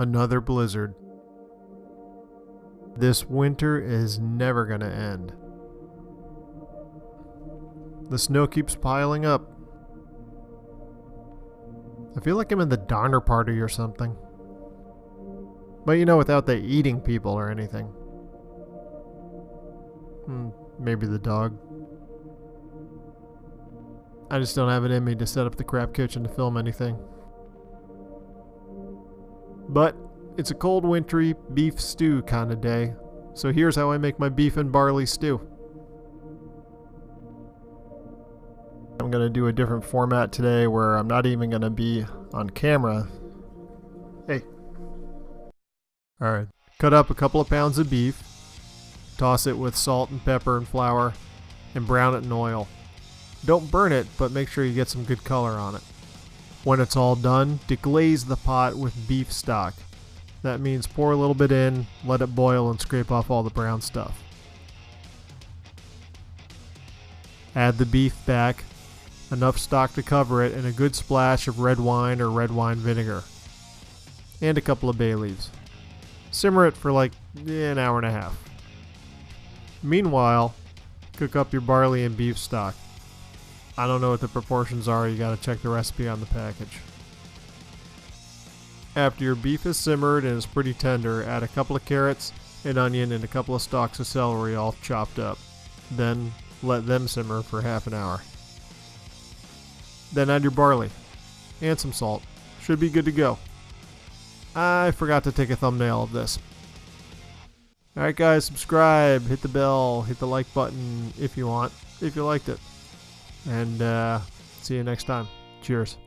Another blizzard. This winter is never gonna end. The snow keeps piling up. I feel like I'm in the Donner Party or something. But you know, without the eating people or anything. Maybe the dog. I just don't have it in me to set up the crap kitchen to film anything. But it's a cold, wintry beef stew kind of day. So here's how I make my beef and barley stew. I'm going to do a different format today where I'm not even going to be on camera. Hey. Alright, cut up a couple of pounds of beef. Toss it with salt and pepper and flour and brown it in oil. Don't burn it, but make sure you get some good color on it. When it's all done, deglaze the pot with beef stock. That means pour a little bit in, let it boil, and scrape off all the brown stuff. Add the beef back, enough stock to cover it, and a good splash of red wine or red wine vinegar. And a couple of bay leaves. Simmer it for like an hour and a half. Meanwhile, cook up your barley and beef stock. I don't know what the proportions are, you gotta check the recipe on the package. After your beef is simmered and is pretty tender, add a couple of carrots, an onion, and a couple of stalks of celery all chopped up. Then let them simmer for half an hour. Then add your barley and some salt. Should be good to go. I forgot to take a thumbnail of this. Alright guys, subscribe, hit the bell, hit the like button if you want, if you liked it. And see you next time. Cheers.